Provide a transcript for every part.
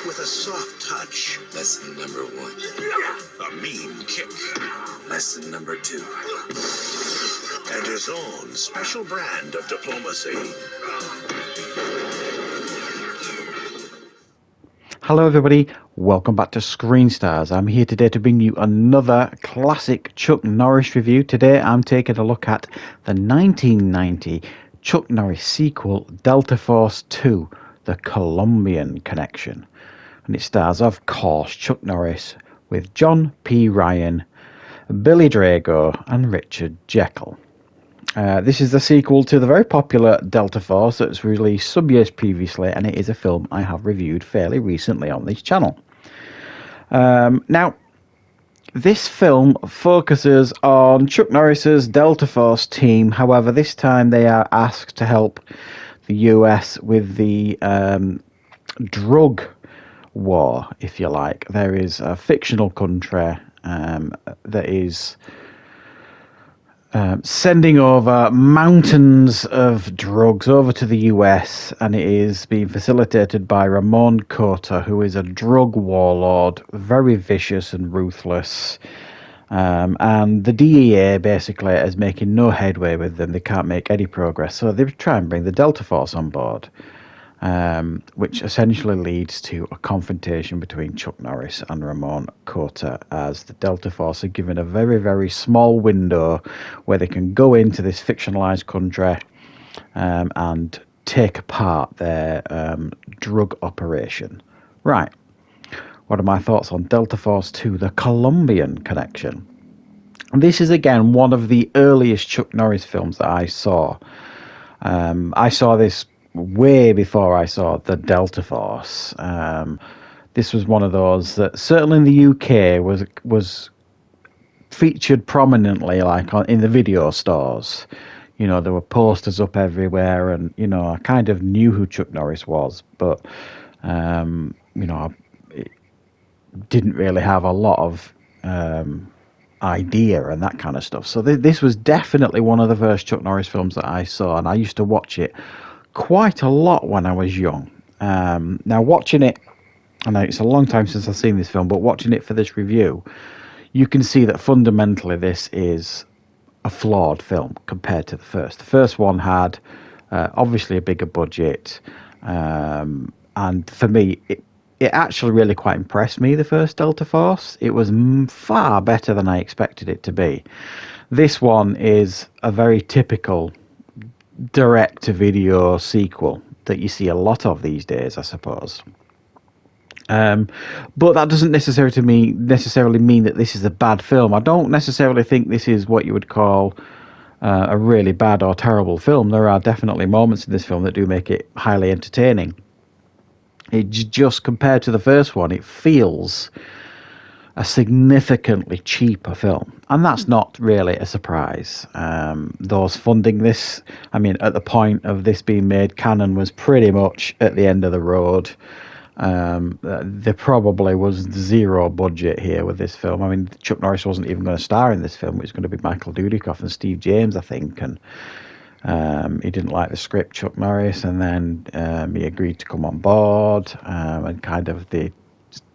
with a soft touch. Lesson number 1. A mean kick. Lesson number 2. And his own special brand of diplomacy. Hello everybody, welcome back to Screenstars. I'm here today to bring you another classic Chuck Norris review. Today I'm taking a look at the 1990 Chuck Norris sequel, Delta Force 2, The Columbian Connection. And it stars, of course, Chuck Norris with John P. Ryan, Billy Drago and Richard Jekyll. This is the sequel to the very popular Delta Force that was released some years previously, and it is a film I have reviewed fairly recently on this channel. Now, this film focuses on Chuck Norris's Delta Force team. However, this time they are asked to help the US with the drug war, if you like. There is a fictional country that is sending over mountains of drugs over to the US, and it is being facilitated by Ramon Cota, who is a drug warlord, very vicious and ruthless. And the DEA basically is making no headway with them. They can't make any progress, so they try and bring the Delta Force on board, which essentially leads to a confrontation between Chuck Norris and Ramon Cota, as the Delta Force are given a very, very small window where they can go into this fictionalized country and take apart their drug operation. Right. What are my thoughts on Delta Force 2, The Columbian Connection? And this is, again, one of the earliest Chuck Norris films that I saw. I saw this way before I saw the Delta Force. This was one of those that certainly in the UK was featured prominently, like in the video stores. You know, there were posters up everywhere, and you know, I kind of knew who Chuck Norris was, but you know, I didn't really have a lot of idea and that kind of stuff. So this was definitely one of the first Chuck Norris films that I saw, and I used to watch it quite a lot when I was young. Now watching it, I know it's a long time since I've seen this film, but watching it for this review, you can see that fundamentally this is a flawed film compared to the first. The first one had obviously a bigger budget, and for me it actually really quite impressed me, the first Delta Force. It was far better than I expected it to be. This one is a very typical direct-to-video sequel that you see a lot of these days, I suppose. But that doesn't necessarily mean that this is a bad film. I don't necessarily think this is what you would call a really bad or terrible film. There are definitely moments in this film that do make it highly entertaining. It just, compared to the first one, it feels a significantly cheaper film, and that's not really a surprise. Those funding this, I mean, at the point of this being made, Canon was pretty much at the end of the road. There probably was zero budget here with this film. I mean, Chuck Norris wasn't even going to star in this film. It was going to be Michael Dudikoff and Steve James, I think, and he didn't like the script, Chuck Norris, and then he agreed to come on board, and kind of they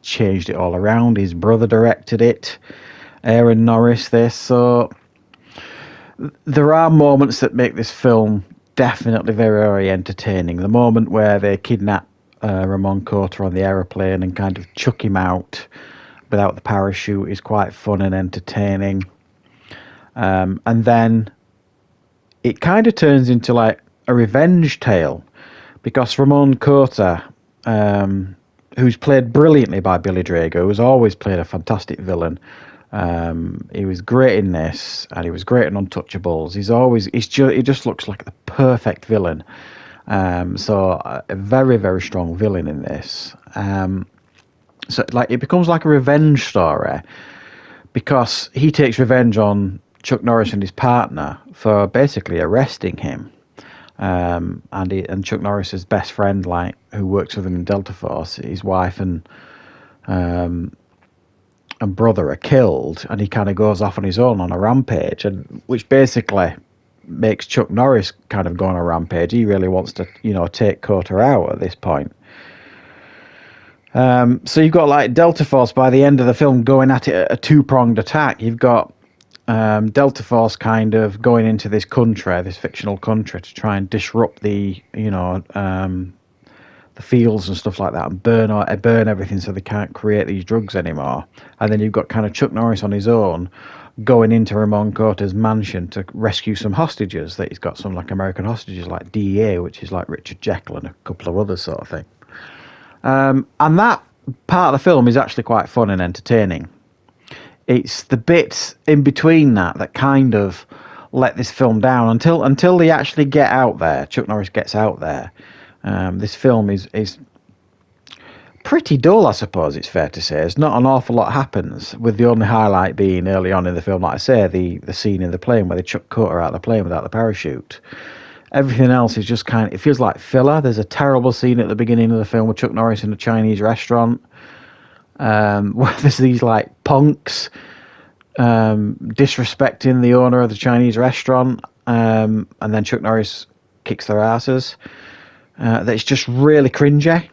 changed it all around. His brother directed it, Aaron Norris, this. So there are moments that make this film definitely very, very entertaining. The moment where they kidnap Ramon Cota on the aeroplane and kind of chuck him out without the parachute is quite fun and entertaining. And then it kind of turns into like a revenge tale, because Ramon Cota, who's played brilliantly by Billy Drago, who's always played a fantastic villain. He was great in this, and he was great in Untouchables. He just looks like the perfect villain. So a very, very strong villain in this. So like it becomes like a revenge story, because he takes revenge on Chuck Norris and his partner for basically arresting him. And Chuck Norris's best friend, like, who works with him in Delta Force, his wife and brother are killed, and he kind of goes off on his own on a rampage, and which basically makes Chuck Norris kind of go on a rampage. He really wants to, take Cota out at this point. So you've got like Delta Force by the end of the film going at it a two-pronged attack. You've got Delta Force kind of going into this country, this fictional country, to try and disrupt the fields and stuff like that, and burn everything so they can't create these drugs anymore. And then you've got kind of Chuck Norris on his own going into Ramon Cortez' mansion to rescue some hostages. That he's got some like American hostages like DEA, which is like Richard Jekyll and a couple of others sort of thing. And that part of the film is actually quite fun and entertaining. It's the bits in between that kind of let this film down until they actually get out there. Chuck Norris gets out there. This film is pretty dull, I suppose it's fair to say. There's not an awful lot happens, with the only highlight being early on in the film, like I say, the scene in the plane where they chuck Carter out of the plane without the parachute. Everything else is just it feels like filler. There's a terrible scene at the beginning of the film with Chuck Norris in a Chinese restaurant, where there's these like punks disrespecting the owner of the Chinese restaurant, and then Chuck Norris kicks their asses. That's just really cringy.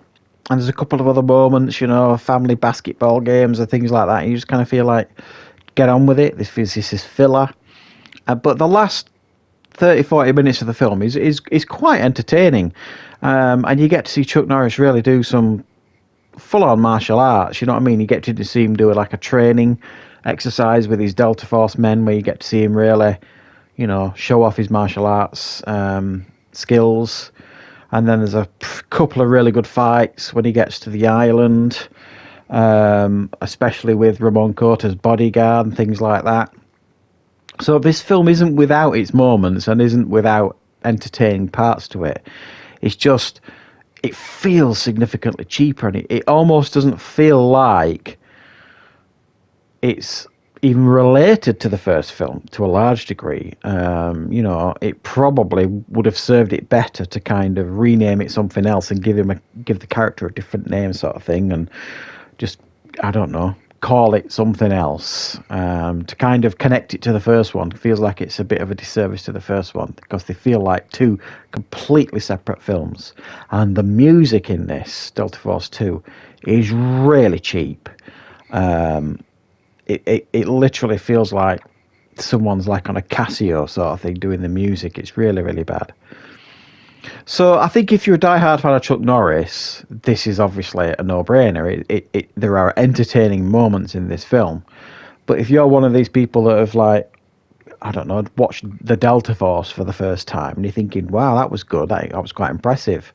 And there's a couple of other moments, family basketball games and things like that. You just kind of feel like, get on with it. This is filler. But the last 30-40 minutes of the film is quite entertaining. And you get to see Chuck Norris really do some full-on martial arts. You know what I mean? You get to see him do like a training exercise with his Delta Force men, where you get to see him really, show off his martial arts skills. And then there's a couple of really good fights when he gets to the island, especially with Ramon Cortez' bodyguard and things like that. So this film isn't without its moments and isn't without entertaining parts to it. It's just, it feels significantly cheaper, and it almost doesn't feel like it's even related to the first film to a large degree. It probably would have served it better to kind of rename it something else and give the character a different name, sort of thing, and just, I don't know, call it something else to kind of connect it to the first one. It feels like it's a bit of a disservice to the first one because they feel like two completely separate films. And the music in this Delta Force 2 is really cheap. It literally feels like someone's like on a Casio sort of thing doing the music. It's really, really bad. So I think if you're a diehard fan of Chuck Norris, this is obviously a no-brainer. There are entertaining moments in this film. But if you're one of these people that have, like, I don't know, watched the Delta Force for the first time and you're thinking, wow, that was good, that was quite impressive,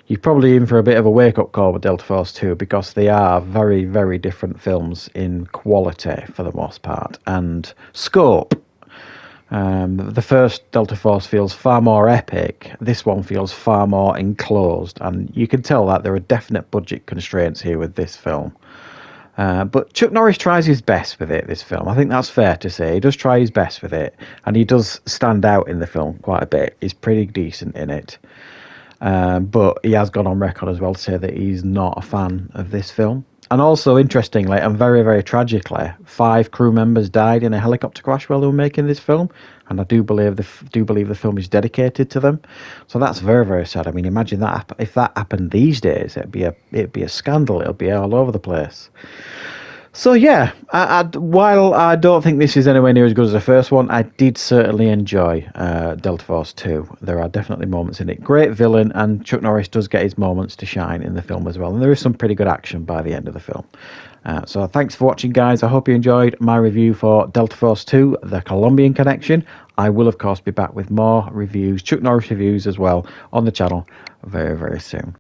you're probably in for a bit of a wake-up call with Delta Force 2, because they are very, very different films in quality for the most part and scope. The first Delta Force feels far more epic. This one feels far more enclosed, and you can tell that there are definite budget constraints here with this film. But Chuck Norris tries his best with it, this film. I think that's fair to say. He does try his best with it, and he does stand out in the film quite a bit. He's pretty decent in it. But he has gone on record as well to say that he's not a fan of this film. And also, interestingly, and very, very tragically, 5 crew members died in a helicopter crash while they were making this film. And I do believe the film is dedicated to them. So that's very, very sad. I mean, imagine that if that happened these days, it'd be a scandal. It'll be all over the place. So yeah, while I don't think this is anywhere near as good as the first one, I did certainly enjoy Delta Force 2. There are definitely moments in it. Great villain, and Chuck Norris does get his moments to shine in the film as well. And there is some pretty good action by the end of the film. So thanks for watching, guys. I hope you enjoyed my review for Delta Force 2, The Columbian Connection. I will, of course, be back with more reviews, Chuck Norris reviews as well, on the channel very, very soon.